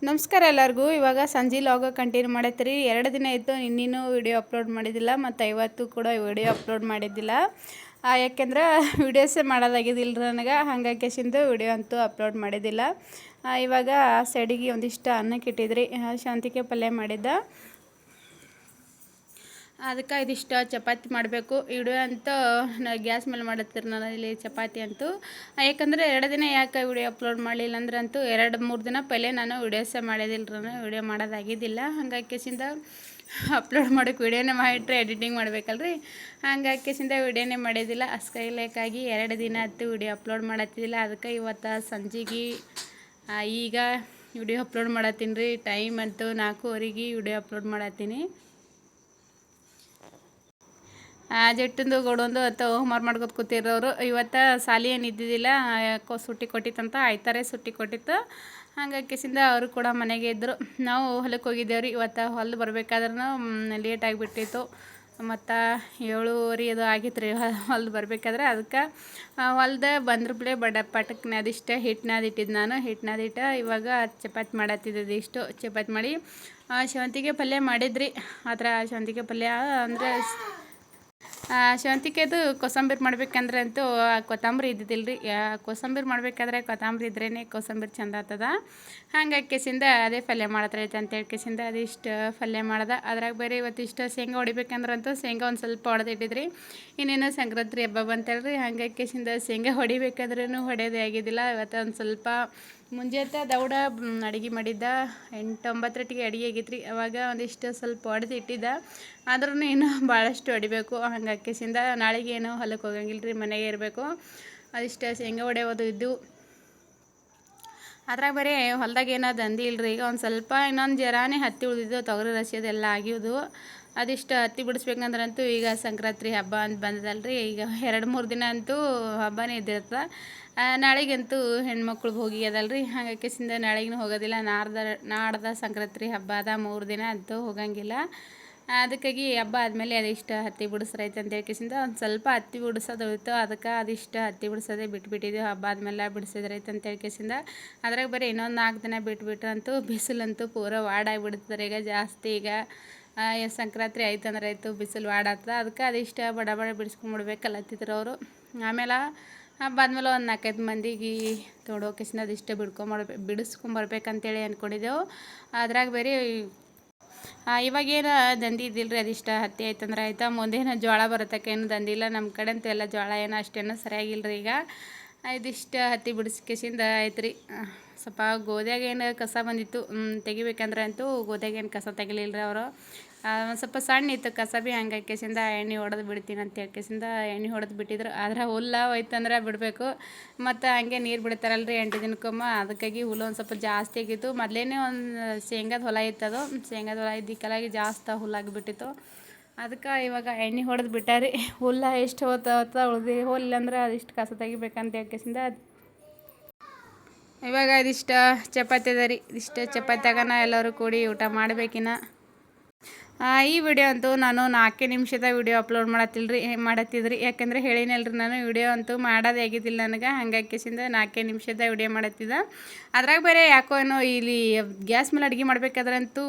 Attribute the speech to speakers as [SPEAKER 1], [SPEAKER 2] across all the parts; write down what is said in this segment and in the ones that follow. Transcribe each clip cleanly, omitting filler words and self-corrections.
[SPEAKER 1] ನಮಸ್ಕಾರ ಎಲ್ಲರಿಗೂ. ಇವಾಗ ಸಂಜೆ ಲಾಗ ಕಂಟಿನ್ಯೂ ಮಾಡತ್ತೀರಿ. 2 ದಿನ ಆಯಿತು ಇನ್ನೇನು ವಿಡಿಯೋ ಅಪ್ಲೋಡ್ ಮಾಡಿದ್ದಿಲ್ಲ ಮತ್ತು ಇವತ್ತು ಕೂಡ ವಿಡಿಯೋ ಅಪ್ಲೋಡ್ ಮಾಡಿದ್ದಿಲ್ಲ. ಯಾಕೆಂದ್ರೆ ವಿಡಿಯೋಸೇ ಮಾಡೋದಾಗಿದ್ದಿಲ್ಲ ನನಗೆ, ಹಾಗಾಗಿಸಿಂದು ವಿಡಿಯೋ ಅಂತೂ ಅಪ್ಲೋಡ್ ಮಾಡಿದ್ದಿಲ್ಲ. ಇವಾಗ ಸೈಡಿಗೆ ಒಂದಿಷ್ಟು ಅನ್ನಕ್ಕೆ ಇಟ್ಟಿದ್ರಿ, ಶಾಂತಿಗೆ ಪಲ್ಯ ಮಾಡಿದ್ದ, ಅದಕ್ಕೆ ಇದಿಷ್ಟು ಚಪಾತಿ ಮಾಡಬೇಕು. ವಿಡಿಯೋ ಅಂತೂ ಗ್ಯಾಸ್ ಮೇಲೆ ಮಾಡತ್ತೀರಿ ನಾನು ಇಲ್ಲಿ ಚಪಾತಿ ಅಂತೂ. ಯಾಕಂದರೆ 2 ದಿನ ಯಾಕೆ ವಿಡಿಯೋ ಅಪ್ಲೋಡ್ ಮಾಡಲಿಲ್ಲ ಅಂದ್ರೆ ಅಂತೂ 2-3 ದಿನ ಪೈಲೆ ನಾನು ವಿಡಿಯೋಸೇ ಮಾಡಿದ್ದಿಲ್ಲ, ವಿಡಿಯೋ ಮಾಡೋದಾಗಿದ್ದಿಲ್ಲ. ಹಾಗಾಗಿಸಿಂದ ಅಪ್ಲೋಡ್ ಮಾಡೋಕ್ಕೆ ವಿಡಿಯೋನೇ ಮಾಡಿಟ್ರೆ ಎಡಿಟಿಂಗ್ ಮಾಡಬೇಕಲ್ರಿ, ಹಾಗಾಗಿಸಿಂದ ವಿಡಿಯೋನೇ ಮಾಡಿದ್ದಿಲ್ಲ. ಅಸ್ಕೈಲೇಕಾಗಿ 2 ದಿನ ಆಯ್ತು ವಿಡಿಯೋ ಅಪ್ಲೋಡ್ ಮಾಡತ್ತಿದ್ದಿಲ್ಲ. ಅದಕ್ಕೆ ಇವತ್ತು ಸಂಜೆಗೆ ಈಗ ವಿಡಿಯೋ ಅಪ್ಲೋಡ್ ಮಾಡತ್ತೀನಿ ರೀ. ಟೈಮ್ ಅಂತೂ 4:15 ವಿಡಿಯೋ ಅಪ್ಲೋಡ್ ಮಾಡತ್ತೀನಿ. ಜಟ್ಟಂದು ಗೋಡೊಂದು ಅಥವಾ ಹೋಮ್ವರ್ಕ್ ಮಾಡ್ಕೊತ ಕೂತಿರೋರು. ಇವತ್ತು ಸಾಲಿ ಏನು ಇದ್ದಿದ್ದಿಲ್ಲ, ಯಾಕೋ ಸುಟ್ಟಿ ಕೊಟ್ಟಿತ್ತಂತ, ಆಯ್ತಾರೆ ಸುಟ್ಟಿ ಕೊಟ್ಟಿತ್ತು. ಹಾಗಾಗಿಸಿಂದ ಅವರು ಕೂಡ ಮನೆಗೆ ಇದ್ದರು. ನಾವು ಹೊಲಕ್ಕೆ ಹೋಗಿದ್ದೇವ್ರಿ. ಇವತ್ತು ಹೊಲ್ದು ಬರಬೇಕಾದ್ರೂ ಲೇಟ್ ಆಗಿಬಿಟ್ಟಿತ್ತು, ಮತ್ತು 7:30 ಅದು ಆಗಿತ್ತು ರೀ ಹೊಲ್ದು ಬರಬೇಕಾದ್ರೆ. ಅದಕ್ಕೆ ಹೊಲ್ದ ಬಂದ್ರ ಬಿಳೆ ಪಟಕ್ಕೆ ನಾದಿಷ್ಟು ಹಿಟ್ಟು ನಾದಿಟ್ಟಿದ್ದು ನಾನು. ಹಿಟ್ಟು ನಾದಿಟ್ಟು ಇವಾಗ ಚಪಾತಿ ಮಾಡತ್ತಿದ್ದು. ಇಷ್ಟು ಚಪಾತಿ ಮಾಡಿ ಶಾವಂತಿಗೆ ಪಲ್ಯ ಮಾಡಿದ್ರಿ. ಆ ಥರ ಶಾವಂತಿಗೆ ಪಲ್ಯ ಅಂದರೆ ಶಾವಂತಿಗೆದು ಕೋಸಂಬರಿ ಮಾಡ್ಬೇಕಂದ್ರೆ ಅಂತೂ ಕೊತ್ತಂಬರಿ ಇದ್ದಿದ್ದಿಲ್ಲ ರೀ. ಕೋಸಂಬರಿ ಮಾಡ್ಬೇಕಾದ್ರೆ ಕೊತ್ತಂಬರಿ ಇದ್ರೇ ಕೋಸಂಬರಿ ಚಂದ ಆಗ್ತದ. ಹಾಗಾಗಿಸಿಂದ ಅದೇ ಪಲ್ಯ ಮಾಡತ್ತೈತೆ ಅಂತ ಹೇಳ್ಕೆಸಿಂದ ಅದಿಷ್ಟು ಪಲ್ಯ ಮಾಡ್ದೆ. ಅದ್ರಾಗ ಬೇರೆ ಇವತ್ತಿಷ್ಟು ಶೇಂಗಾ ಹೊಡಿಬೇಕಂದ್ರಂತೂ ಶೇಂಗಾ ಒಂದು ಸ್ವಲ್ಪ ಹೊಡೆದಿಟ್ಟಿದ್ರಿ. ಇನ್ನೇನು ಸಂಕ್ರಾಂತಿ ಹಬ್ಬ ಬಂತಲ್ರಿ, ಹಾಗಾಗಿಸಿಂದ ಶೇಂಗಾ ಹೊಡಿಬೇಕಾದ್ರೂ ಹೊಡೆಯೋದೇ ಆಗಿದ್ದಿಲ್ಲ. ಇವತ್ತು ಒಂದು ಸ್ವಲ್ಪ ಮುಂಜಾನೆ ದೌಡ ಅಡುಗೆ ಮಾಡಿದ್ದ, 8-9 ಅಡುಗೆ ಆಗಿತ್ತು ರೀ. ಅವಾಗ ಒಂದಿಷ್ಟು ಸ್ವಲ್ಪ ಹೊಡೆದು ಇಟ್ಟಿದ್ದ, ಆದ್ರೂ ಇನ್ನೂ ಭಾಳಷ್ಟು ಹೊಡಿಬೇಕು. ಹಾಗಾಗಿಸಿಂದ ನಾಳೆಗೆ ಏನೋ ಹೊಲಕ್ಕೆ ಹೋಗಂಗಿಲ್ಲ ರೀ, ಮನೆಗೆ ಇರಬೇಕು. ಅದಿಷ್ಟು ಶೇಂಗಾ ಹೊಡೆಯೋದು ಇದ್ದು. ಅದ್ರಾಗ ಬರೀ ಹೊಲ್ದಾಗ ಏನೋ ದಂಧಿ ಇಲ್ಲರಿ. ಈಗ ಒಂದು ಸ್ವಲ್ಪ ಇನ್ನೊಂದು ಜರಾನೇ ಹತ್ತಿ ಉಳಿದಿದ್ದು, ತೊಗರಿ ರಸಿ ಅದೆಲ್ಲ ಆಗಿದ್ದು. ಅದಿಷ್ಟು ಹತ್ತಿ ಬಿಡಿಸ್ಬೇಕಂದ್ರಂತೂ ಈಗ ಸಂಕ್ರಾಂತಿ ಹಬ್ಬ ಅಂತ ಬಂದದಲ್ರಿ. ಈಗ 2-3 ದಿನ ಅಂತೂ ಹಬ್ಬನೇ ಇದ್ದಿರ್ತದೆ. ನಾಳೆಗಂತೂ ಹೆಣ್ಮಕ್ಳು ಹೋಗಿ ಅದಲ್ರಿ, ಹಾಗಾಗಿಸಿಂದ ನಾಳೆಗೂ ಹೋಗೋದಿಲ್ಲ. ನಾಡ್ದ ಸಂಕ್ರಾಂತಿ ಹಬ್ಬ ಅದ, 3 ದಿನ ಅಂತೂ ಹೋಗಂಗಿಲ್ಲ. ಅದಕ್ಕಾಗಿ ಹಬ್ಬ ಆದಮೇಲೆ ಅದಿಷ್ಟು ಹತ್ತಿ ಬಿಡಿಸ್ರೈತೆ ಅಂತ ಹೇಳ್ಕೆಸಿಂದ ಒಂದು ಸ್ವಲ್ಪ ಹತ್ತಿ ಬಿಡಿಸೋದು ಹೋಯ್ತು. ಅದಕ್ಕೆ ಅದಿಷ್ಟು ಹತ್ತಿ ಬಿಡಿಸೋದೇ ಬಿಟ್ಬಿಟ್ಟಿದ್ದೀವಿ. ಹಬ್ಬ ಆದಮೇಲೆ ಬಿಡಿಸಿದ್ರೈತೆ ಅಂತ ಹೇಳ್ಕೆಸಿಂದ. ಅದ್ರಾಗ ಬರೀ ಇನ್ನೊಂದು 4 ದಿನ ಬಿಟ್ಬಿಟ್ರಂತೂ ಬಿಸಿಲಂತೂ ಪೂರ ವಾಡಾಗಿಬಿಡ್ತಾರೆ ಈಗ ಜಾಸ್ತಿ. ಈಗ ಸಂಕ್ರಾಂತಿ ಆಯ್ತು ಅಂದ್ರೆ ಆಯಿತು, ಬಿಸಿಲು ವಾಡಾಗ್ತದೆ. ಅದಕ್ಕೆ ಅದಿಷ್ಟು ಬಡ ಬಿಡಿಸ್ಕೊಂಡ್ಬಿಡ್ಬೇಕಲ್ಲತ್ತಿದ್ರು ಅವರು. ಆಮೇಲೆ ಹಬ್ಬ ಆದಮೇಲೆ ಒಂದು 4-5 ಮಂದಿಗೆ ತೊಗೊಂಡೋಗಿಸಿಂದ ಅದಿಷ್ಟು ಬಿಡಿಸ್ಕೊಂಬರ್ಬೇಕಂತೇಳಿ ಅಂದ್ಕೊಂಡಿದ್ದೆವು. ಅದ್ರಾಗ ಬೇರೆ ಇವಾಗೇನು ದಂಧಿ ಇದ್ದಿಲ್ಲ ರೀ. ಅದಿಷ್ಟು ಹತ್ತಿ ಆಯ್ತಂದ್ರೆ ಆಯ್ತಾ, ಮುಂದೇನು ಜೋಳ ಬರತ್ತಕ್ಕೇನು ದಂಧಿ ಇಲ್ಲ ನಮ್ಮ ಕಡೆ ಅಂತೂ. ಎಲ್ಲ ಜೋಳ ಏನೋ ಅಷ್ಟೇನೋ ಸರಿಯಾಗಿಲ್ಲ ರೀ. ಈಗ ಇದಿಷ್ಟು ಹತ್ತಿ ಬಿಡಿಸ್ಕೆಸಿಂದ ಆಯ್ತು ರೀ. ಸ್ವಲ್ಪ ಗೋದ್ಯಾಗ ಏನು ಕಸ ಬಂದಿತ್ತು ತೆಗಿಬೇಕಂದ್ರೆ ಅಂತೂ ಗೋದ್ಯಾಗ ಏನು ಕಸ ತೆಗಿಲಿಲ್ಲ ರೀ ಅವರು. ಒಂದು ಸ್ವಲ್ಪ ಸಣ್ಣ ಇತ್ತು ಕಸ ಭೀ, ಹಂಗಾಗಿಸಿಂದ ಎಣ್ಣೆ ಹೊಡೆದು ಬಿಡ್ತೀನಿ ಅಂತ ಹೇಳ್ಕೆಸಿಂದ ಎಣ್ಣೆ ಹೊಡೆದು ಬಿಟ್ಟಿದ್ರು. ಆದ್ರೆ ಹುಲ್ಲು ಹೋಯ್ತಂದ್ರೆ ಬಿಡಬೇಕು, ಮತ್ತು ಹಂಗೆ ನೀರು ಬಿಡ್ತಾರಲ್ರಿ 8 ದಿನಕ್ಕೊಮ್ಮೆ. ಅದಕ್ಕಾಗಿ ಹುಲ್ಲು ಒಂದು ಸ್ವಲ್ಪ ಜಾಸ್ತಿ ಆಗಿತ್ತು. ಮೊದಲೇ ಒಂದು ಶೇಂಗಾದ ಹೊಲ ಇತ್ತದು, ಶೇಂಗಾದ ಹೊಲ ಇದ್ದಕ್ಕಾಗಿ ಜಾಸ್ತಿ ಹುಲ್ಲಾಗಿಬಿಟ್ಟಿತ್ತು. ಅದಕ್ಕೆ ಇವಾಗ ಎಣ್ಣೆ ಹೊಡೆದು ಬಿಟ್ಟಾರಿ. ಹುಲ್ಲು ಎಷ್ಟು ಹೋಗ್ತಾ ಉಳ್ದು ಹುಲ್ಲು ಅಂದ್ರೆ ಅದಿಷ್ಟು ಕಸ ತೆಗಿಬೇಕಂತ ಹೇಳ್ಕೆಸಿಂದ ಇವಾಗ ಇದಿಷ್ಟು ಚಪಾತಿ ಅದ ರೀ. ಇದಿಷ್ಟು ಚಪಾತಿಯಾಗನ ಎಲ್ಲರೂ ಕೂಡಿ ಊಟ ಮಾಡಬೇಕಿನ್ನ. ಈ ವಿಡಿಯೋ ಅಂತೂ ನಾನು 4 ನಿಮಿಷದ ವಿಡಿಯೋ ಅಪ್ಲೋಡ್ ಮಾಡತ್ತಿದ್ರಿ. ಯಾಕೆಂದರೆ ಹೇಳಿನಲ್ರಿ ನಾನು ವಿಡಿಯೋ ಅಂತೂ ಮಾಡೋದೇ ಆಗಿದ್ದಿಲ್ಲ ನನಗೆ. ಹಾಗಾಗಿಸಿಂದ 4 ನಿಮಿಷದ ವಿಡಿಯೋ ಮಾಡತ್ತಿದ್ದ. ಅದ್ರಾಗ ಬೇರೆ ಯಾಕೋ ಏನೋ ಇಲ್ಲಿ ಗ್ಯಾಸ್ ಮೇಲೆ ಅಡುಗೆ ಮಾಡ್ಬೇಕಾದ್ರಂತೂ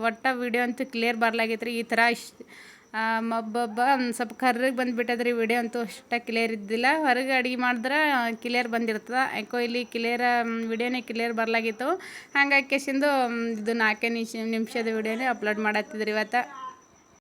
[SPEAKER 1] ಒಟ್ಟು ವಿಡಿಯೋ ಅಂತೂ ಕ್ಲಿಯರ್ ಬರ್ಲಾಗೈತ್ರಿ. ಈ ಥರ ಮಬ್ಬ ಒಂದು ಸ್ವಲ್ಪ ಕರ್ರಿಗೆ ಬಂದುಬಿಟ್ಟದ್ರಿ. ವಿಡಿಯೋ ಅಂತೂ ಅಷ್ಟು ಕ್ಲಿಯರ್ ಇದ್ದಿಲ್ಲ. ಹೊರಗೆ ಅಡುಗೆ ಮಾಡಿದ್ರೆ ಕ್ಲಿಯರ್ ಬಂದಿರ್ತದೆ, ಯಾಕೋ ಇಲ್ಲಿ ವಿಡಿಯೋನೇ ಕ್ಲಿಯರ್ ಬರ್ಲಾಗಿತ್ತು. ಹಾಗಾಗಿಸಿಂದು ಇದು 4 ನಿಮಿಷದ ವಿಡಿಯೋನೇ ಅಪ್ಲೋಡ್ ಮಾಡತ್ತಿದ್ರಿ ಇವತ್ತು.